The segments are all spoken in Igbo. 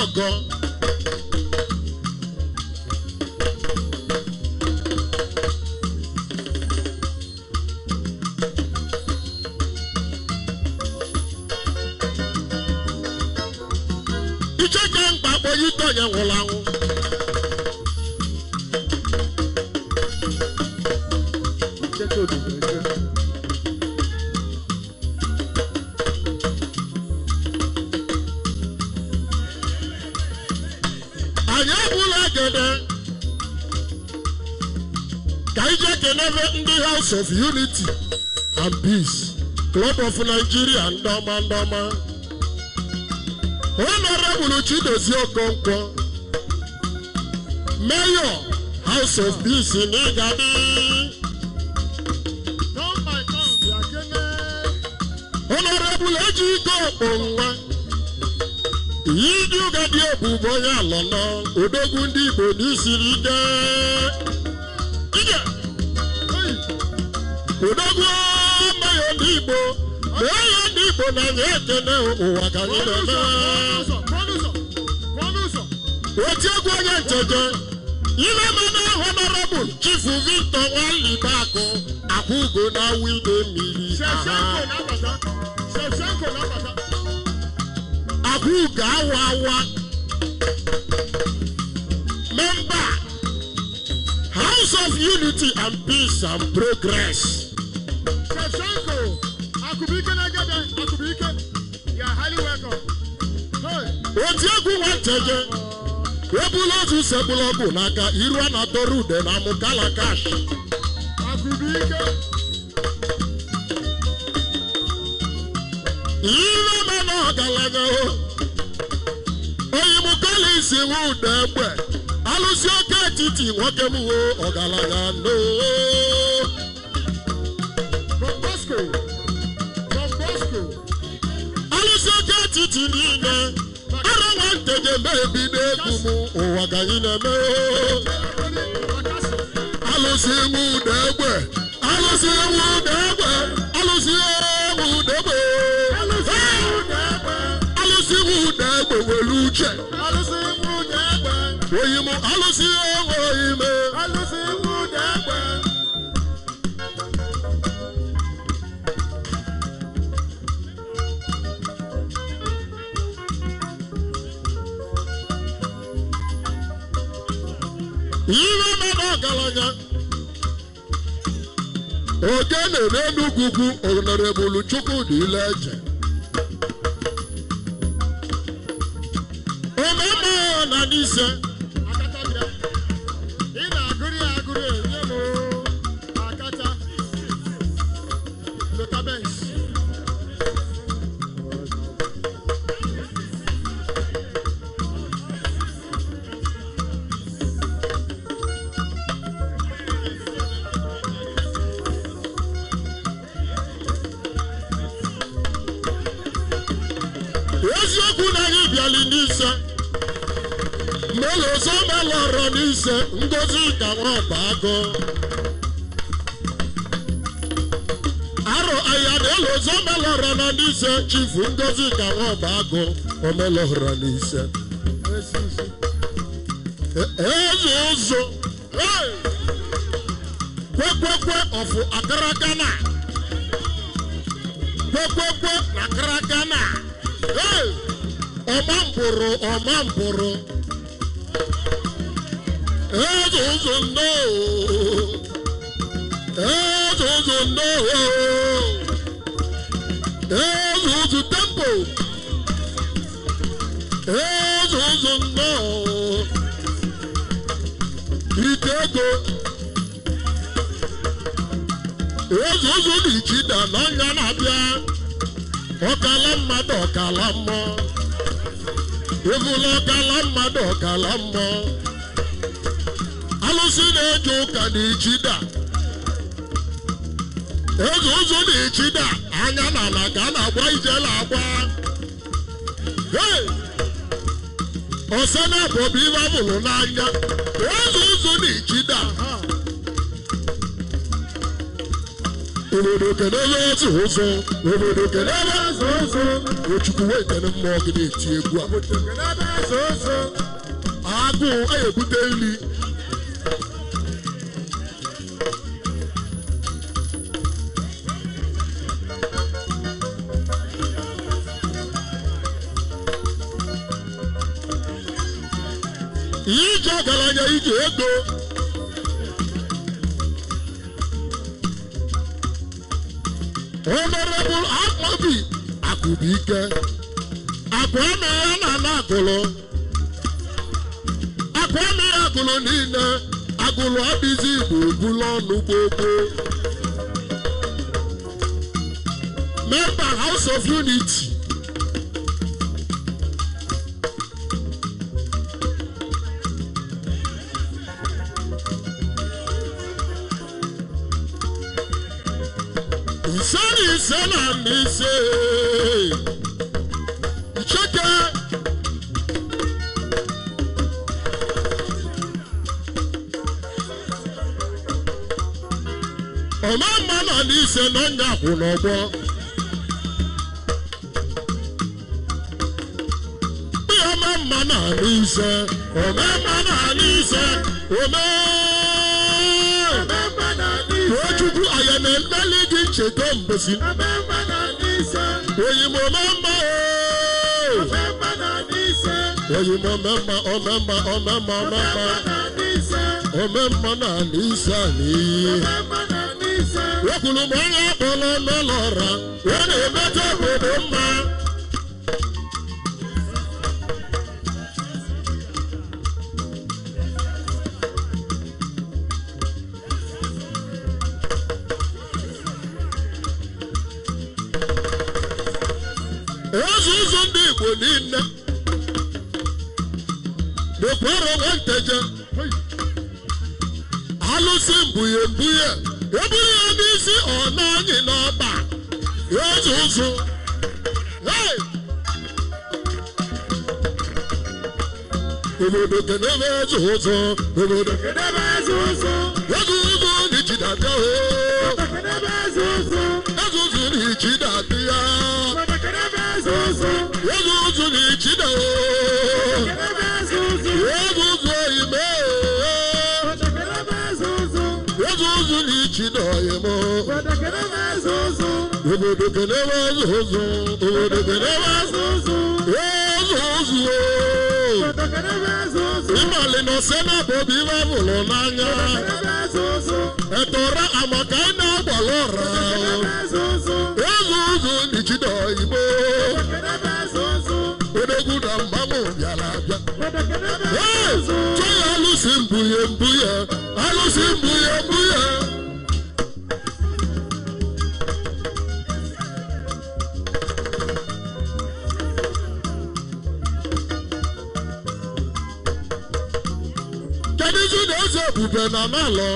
Ezioko Icheke mkpakpọ yito nye nwụlanwụ anyị abụla gede ka ije kenebe ndị House of Unity and Peace Club of Nigeria ndọma Honorable Chidozie Okonkwo Mayor House of Peace in Igadi Honorable Ejiko Onwa Yidi Ugadi Obubo ya lọnà Odogwu ndị Igbo n'isiri ike Ije Odogwu Mayor ndị Igbo Mayor ndị Igbo na nye ekene ụwa ka anyị na-eme Oti egwu onye ncheje Ile mana Honorable Chief Victor Nwalibako Akwụgo na wide mmiri Akwụgo awa Member House of Unity and Peace and Progress Akubike, you are highly welcome. Oti egwu nwa ncheje Ebula otu sebulọgwụ n'aka iru a na-atọrọ ude na Mukala Cash. Akubike. Ile mana ọgaranya o. Oyi Mukala isi nwe ude egbe. Alụsị oke etiti nwoke m wo ọgaranya no. Alụsị oke etiti niile. Ara nwanteje mebido egwu m ụwa ka anyị na-eme alụsị iwu ụda egbe alụsị iwu ụda egbe alụsị iwu ụda egbe alụsị iwu ụda egbe were uche oyi m alụsị iwu ime alụsị iwu ụda egbe Iwe mana ọgaranya oke na-eme n'ugwugwu Honorable Chukwudi Ileje omeme na n'ise ị na-agụrụ ya agụrụ enye m akata lotabens eziokwu na anyị bịali n'ise melozo melọrọ n'ise ngozi ka nwaba agụ arọ aya na elozo melọrọ na n'ise chifu ngozi ka nwaba agụ omelọrọ n'ise eze ụzọ kwekwekwe ọfụ akarakana kwekwekwe na akarakana Ọmambụrụ eze ụzọ ndo eze ụzọ ndo eze ụzọ tempo eze ụzọ ndo ite ego eze ụzọ n'ichida n'ọnya na-abịa ọkala mmadụ ọkala mmụọ evula ọkala mmadụ ọkala mmụọ alụsị na-eje ụka n'ichida eze ụzọ n'ichida anya na ala ka a na-agba ijela agba ọsọ na-abọbụ ibe abụrụ n'anya eze ụzọ n'ichida obodo kelele eze ụzọ obodo kelele eze Ochukwu wetene mmụọ gị na-eti egwu a. Agụụ a ebute nri. Ije ọgaranya ije ego. Honorable Akwabi Akubike Akwame ya na Agụlụ Akwame Agụlụ niile Agụlụ adịghị Igbo ebula ọnụ gbogbo. Member House of Unity. Sana nise Cheke Omama na nise Nonya kunobo Omama na nise Omama na nise Ojukwu ayane naligi chedombosi. Oyimo mama Oyimo mama Omema na nisa ni. Wakulu mwanya bolo melora. Wane meta bodoma. Ozuzu ndị Igbo niile n'okporo nwanteje alụsị mbuye eburu ya n'isi ọ na-anyị n'ọba ozuzu obodo kenebe ozuzu obodo n'ichidabịa ozuzu n'ichidabịa Yezuzu ni chida o. Yezuzu ime. Yezuzu ni chida yemo. Obodo kenema zuzu. Obodo kenema zuzu. Yezuzu o. Imali no sena bobi wa vulo nanya. Etora amakaina balora. Yezuzu ni chida imo. Odeguda mbamu yalabia. Choy alusi mbuye. Kadizu doze bube na malo.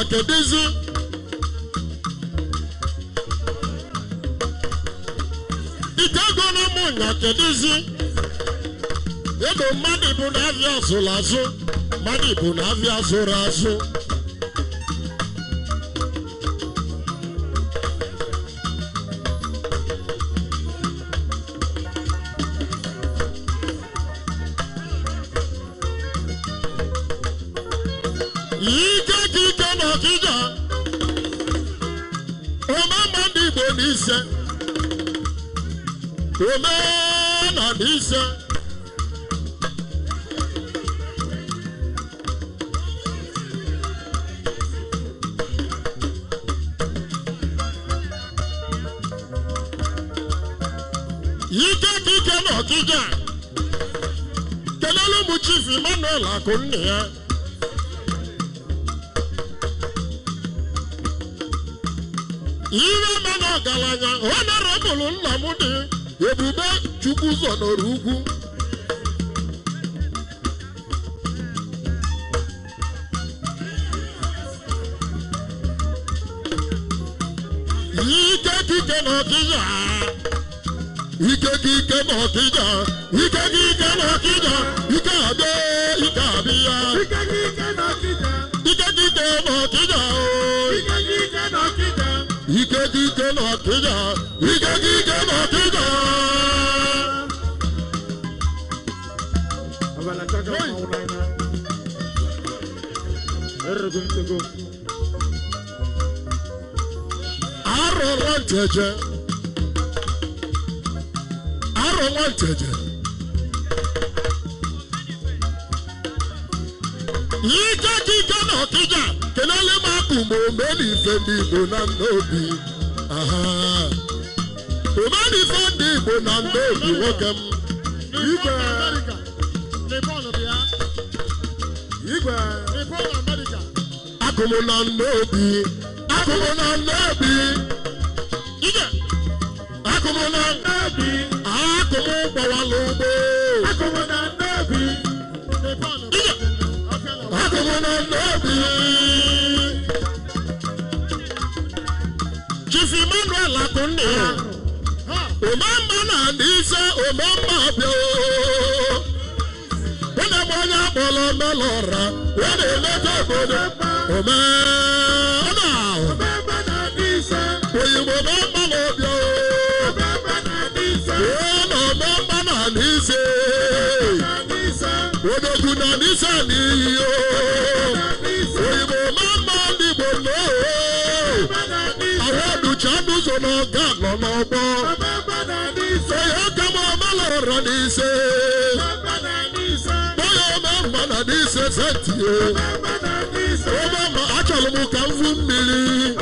Kedezi Itego na munya kedezi Yedo madi bu na avia zulazo Madi bu na avia zurazo Omena nise Yike kike no kija Kelelu mu Chief Emmanuel Akunne ya Iwe mano galanya Honorable Nnamdi Ebube Chukwu zọ n'ọrụ ugwu Ike n'ọkịja Ike n'ọkịja Ike n'ọkịja Ike adị Ike abịa Ike n'ọkịja Ike n'ọkịja Ike n'ọkịja Ike n'ọkịja Arọ nwanteje Ike n'ọkịja kelele m akụma omenife ndị Igbo na nnobi omenife ndị Igbo na nnobi nwoke m akụmụ na nnobi akụmụ na nnobi akụmụ na nnobi akụmụ gbawala ugbo akụmụ na nnobi akụmụ na nnobi Chief Emmanuel Akunne ya omemma na ndị ise omemma bịa onye m onye akpọrọ melọra ya na-emeta obodo omemma oyigbo omemma na ọbịa omemma na ndị ise odogwu na ndị ise n'iyi oyigbo omemma ndị Igbo Chandu so no God no bo. Say oka mo maloro ni se. Boyo mama na ni se senti. O mama achalo mu kan fu mili. 1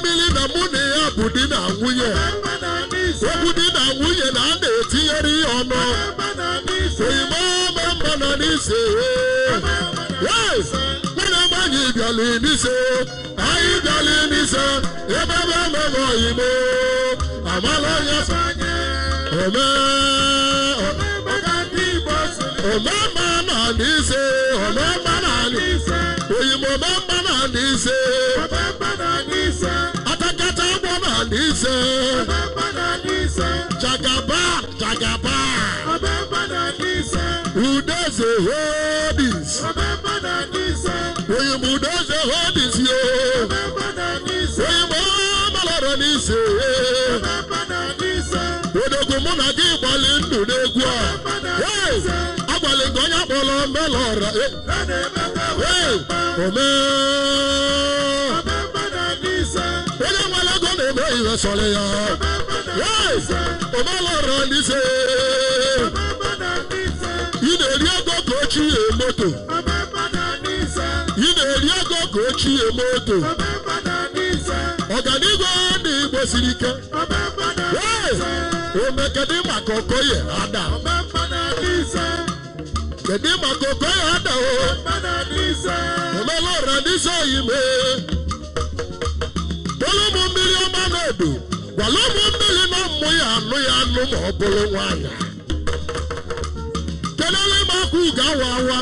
million na muni abudi na nwunye. Abudi na nwunye na na etiyeri ono. Say mama na ni se. Yes. When am I gali ni se. Ayi gali ni se. Ebebe mego imo. Amalo ya sanye. Omema na ni se. Omema na ni se. Oyimo omema na ni se. Atakata abo na ni se. Jagaba. Udeze hodis. Oyimo udeze hodis yo. Oyimo maloro ni se. Odogu muna gi gbali ndu n'egwu a. Agbali gonya kpọrọ melora. Ome. Onye nwere ego na-eme ihe sọrọ ya. Omelora ni se. Ị na-eri ego ka ochie moto. Ị na-eri ego ka ochie moto. Ọganihu ndị Igbo siri ike. Ome kedu maka Okoye ada. Kedu maka Okoye ada o. Omelora n'ise ime. Tolu m mmiri ọma n'odo. Gwala ụmụ mmiri na ụmụ ya anụ ma ọ bụrụ nwanyị. Kelele m akwụ ugo awa.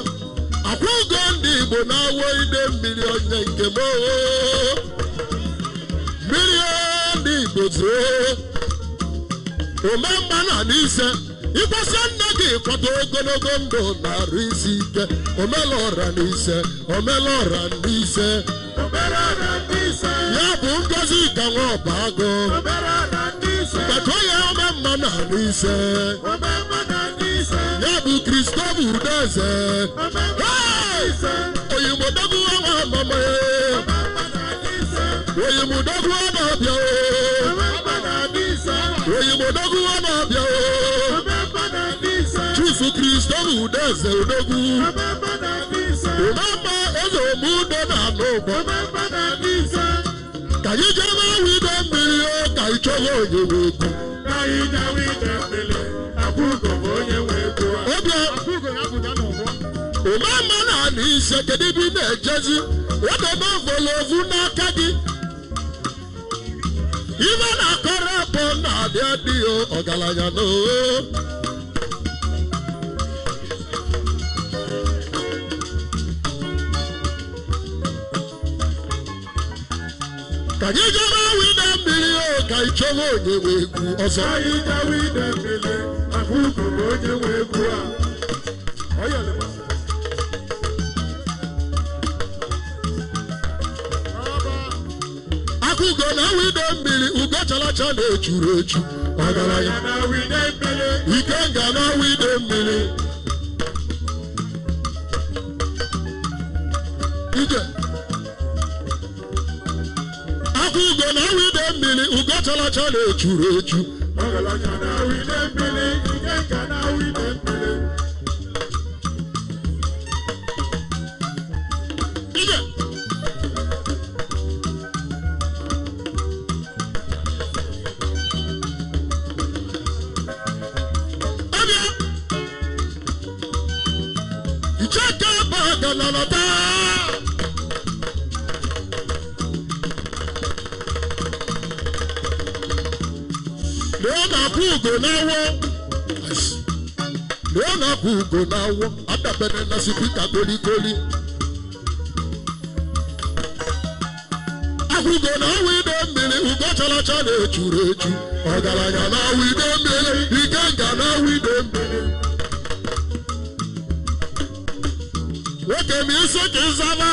Akwụ ugo ndị Igbo na-awọ ide mmiri onye nke m. Mmiri ndị Igbo zuo. Omemma na n'ise. Ịkwasị nne gị kwado ogologo ndụ na-arụ isi ike. Omelora n'ise. Ya bụ ngozi ka nwa ọba agụ. Maka ya omemma na n'ise. Ya bụ Kristofu Udeze. Oyimodogwu nwa mama ya. Oyimodogwu ọnọbịa o. Oyimodogwu ọnọbịa o. Chief Kristofu Udeze Odogwu. Omemma eze omudo na n'ụgbọ. Ka anyị jebe wide mmiri o ka anyị chọwa onye nwe egwu. Omemma na n'ise kedu ebe ị na-ejezi. Wadebe volovu n'aka gị. ibe na-akọrọ bụ na-adị adịghị ọgaranya no ka anyị jere wide mmiri ka ị chọrọ onye nwe egwu ọzọ anyị jere wide mmiri Akugo bụ onye nwe egwu a Akugo na wide mmiri ugo chalacha na-echuru echu ọgaranya na wide mmiri Ikenga na wide mmiri ije Akugo na wide mmiri ugo chalacha na-echuru echu ọgaranya na wide mmiri Ikenga na wide mmiri ije Nalata Leona Akugo nawo adabene na sipika koli Akugo na wide mmiri ugo chalacha na-echuru echu ọgaranya na wide mmiri Ikenga na wide mmiri Oke mi ise ka ịzaba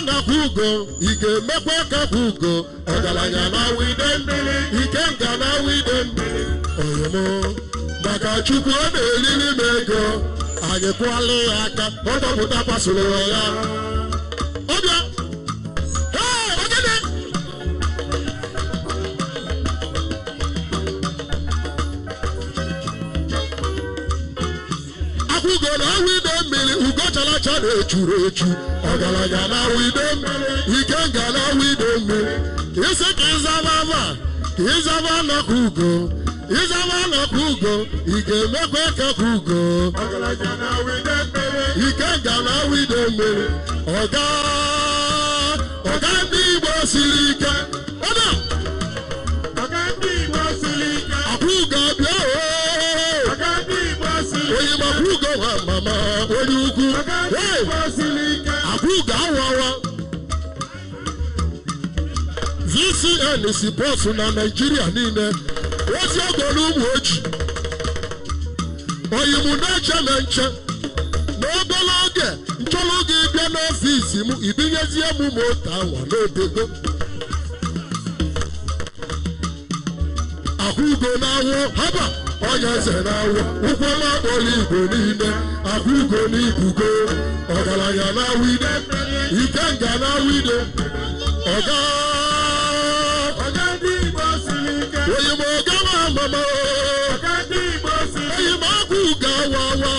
na Akugo ị ga-emekwa ka Akugo ọgaranya na wide mmiri Ikenga na wide mmiri oyemo maka Chukwu ọ na-eriri m ego anyị kwụọla ya aka ọ dọpụta pasoro ya ọbịa ogene Akugo na wide mmiri ugo chalacha na-echuru echu ọgaranya na wide mmiri Ikenga na wide mmiri isi ka ịzaba na Akugo ị ga-emekwa ka Akugo ọgaranya na wide mmiri Ikenga na wide mmiri ọga ndị Igbo siri ike Akugo bịa onye Akugo nwa mama onye ukwu Akugo awawa VCN support na Nigeria niile ozi ogolo ụmụ oji oyimu na-eche na nche n'obere oge nchọrọ oge ịbịa n'ọfisi m ibinyezie m moto anwa n'odego Akugo na-awụ haba onye eze na-awụ ụkwụọma akpọrọ Igbo niile Akugo n'ibugo ọgaranya na wide Ikenga na wide ọga oyimo gama mama oyimo Akugo awawa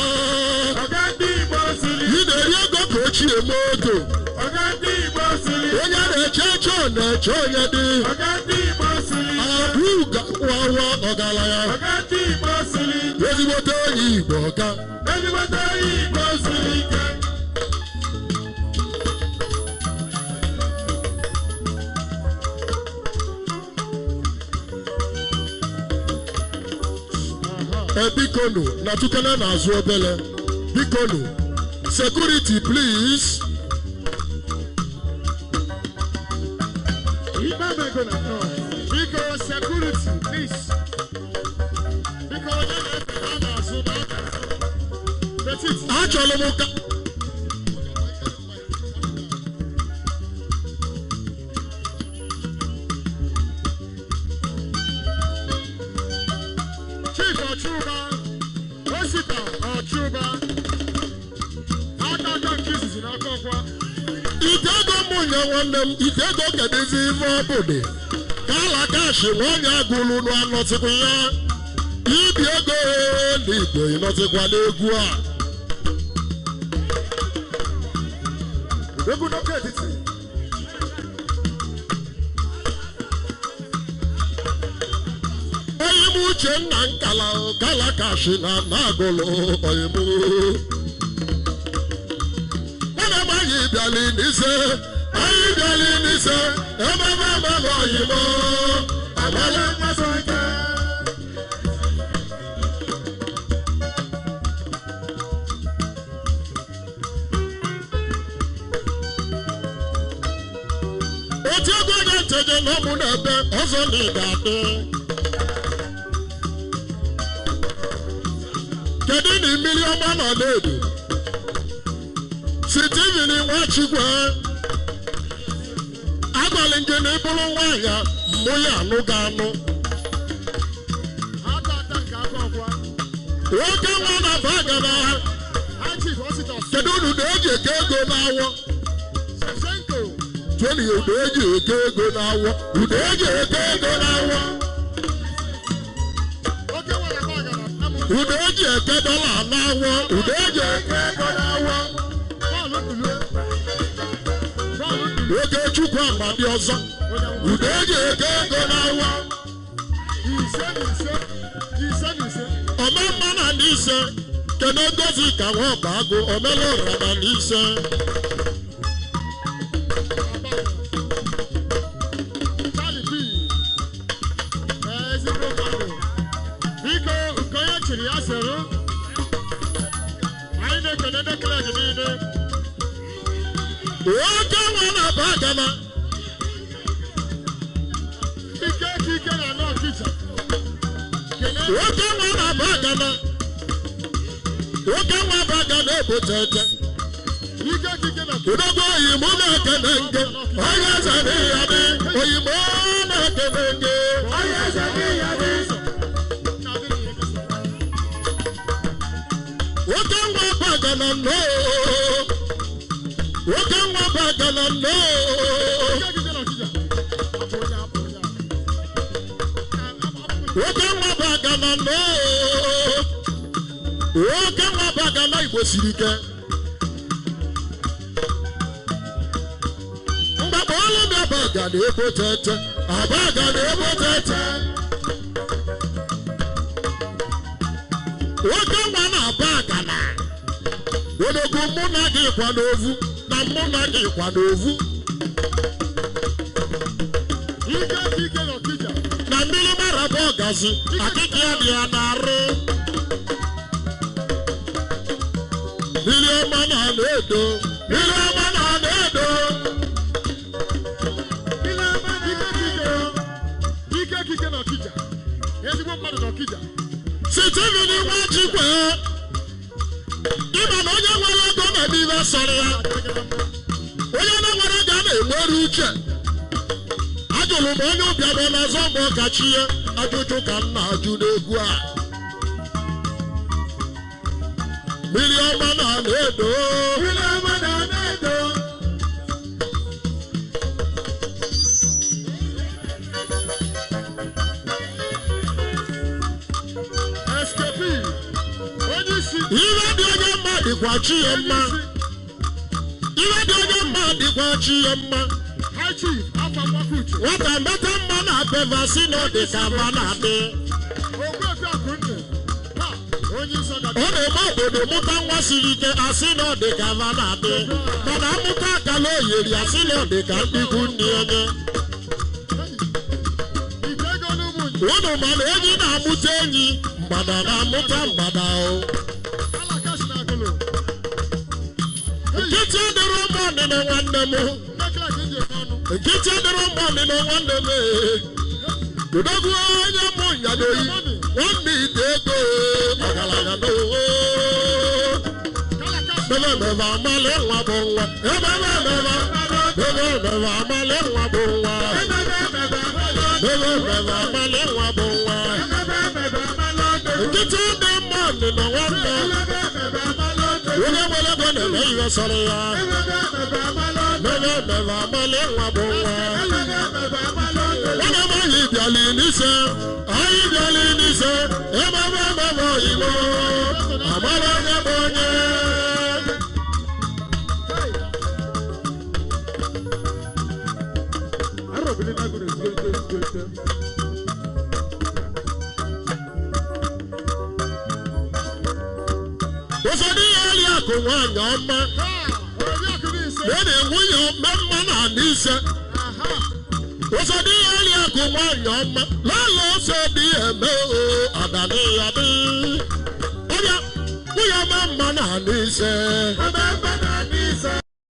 ị na-eri ego ka ochie moto onye na-eche na-eche onye dị Akugo wawa ọgaranya ezigbote onye Igbo ọga bikonu na tukele na azụ obele bikonu security please biko security please biko na azụ achọrọ m ka Itego mụnye nwanne m Itego kedụzi ife ọbụdị ka ala kashi nwa onye agụlụ n'anọtịkwa ya ibi ego n'Igbo ịnọtịkwa n'egwu a egwu n'oke etiti onye m Uchenna kala kashi na agụlụ onye m bịali n'ise anyị bịala n'ise ememe ememe oyibo amala mmasị ike otu ego ga-eteje n'ọmụ na-ebe ọzọ na ịga-adị kedu na mmiri ọma nọ n'edo Stephen Nwachukwu agbalị nje na ịbụrụ nwaanyị mmụ ya anụ ga-anụ nwoke nwa na bagana kedu unu na-eji eke ego n'awọ Tony udo eji eke ego n'awọ udo eji eke ego n'awọ udo eji eke dọla n'awọ udo eji eke ego n'awọ oge Chukwu Amadi ọzọ udo eji eke ego n'awọ ọmemma na n'ise kene ngozi ka nwa ọba agụ omela ụra na n'ise oke nwa na bagana oke nwa na bagana oke nwa bagana ebutete udogo oyimo na-ekene nge onye zara ya dị oyimo na-ekene nge onye zara ya dị oke nwa bagana nnọọ oke nwa bagana nnọọ oke nwa bagana nnọọ oke nwa bagana Igbo siri ike mgbakpọ ọlụ na bagana ebotete abagana ebotete oke nwa na bagana odogo mụ na gị kwa n'ovu na mụ na gị kwa n'ovu na mmiri mara bụ ọgazi akịka ya dị ya na-arụ mmiri ọma na na-edo mmiri ọma na na-edo Stephen Nwachukwu ịma na onye nwere ego na-eme ihe sọrọ ya onye na-nwere ego a na-enwere uche ajụrụ m onye ụbịa bụ n'ọzọ mgbe ọ kachi ya ajụjụ ka m na-ajụ n'egwu a mmiri ọma na na-edo mmiri ọma na na-edo ihe dị onye mma dịkwa chi ya mma ihe dị onye mma dịkwa chi ya mma nwata mbata mma na-abịa si na ọ dị ka mma na-adị ọ na-eme obodo mụta nwa siri ike asị na ọ dị ka mma na-adị mana amụta akala oyeri asị na ọ dị ka mkpikwu nne onye unu mana enyi na-amụta enyi mgbada na-amụta mgbada o nkịtị adịrị ụmụ ọnịna nwanne m nkịtị adịrị ụmụ ọnịna nwanne m udogwu onye mụ nyadoyi nwanne ite ego ọgaranya n'owo bebe amalị nwa bụ nwa ebe amalị nwa bụ nwa amalị nwa bụ nwa nkịtị dị mma ọnịna nwanne onye nwere ego na-eme ihe sọrọ ya bebe amalị nwa bụ nwa onye m anyị bịala n'ise ememe ememe oyibo amara onye bụ onye ụfọdụ ihe ọlị akụ nwaanyị ọma Wọ́n wúyọ̀ mẹ́mọ́ náà ní sẹ́. Òṣèdí ẹ̀rí ẹ̀kú wọ́n yọ̀ ọmọ. Lọ́lọ́ ṣèdí ẹ̀mẹ́ o, àdàníyàdí. Ọ̀yà wúyọ̀ mẹ́mọ́ náà ní sẹ́.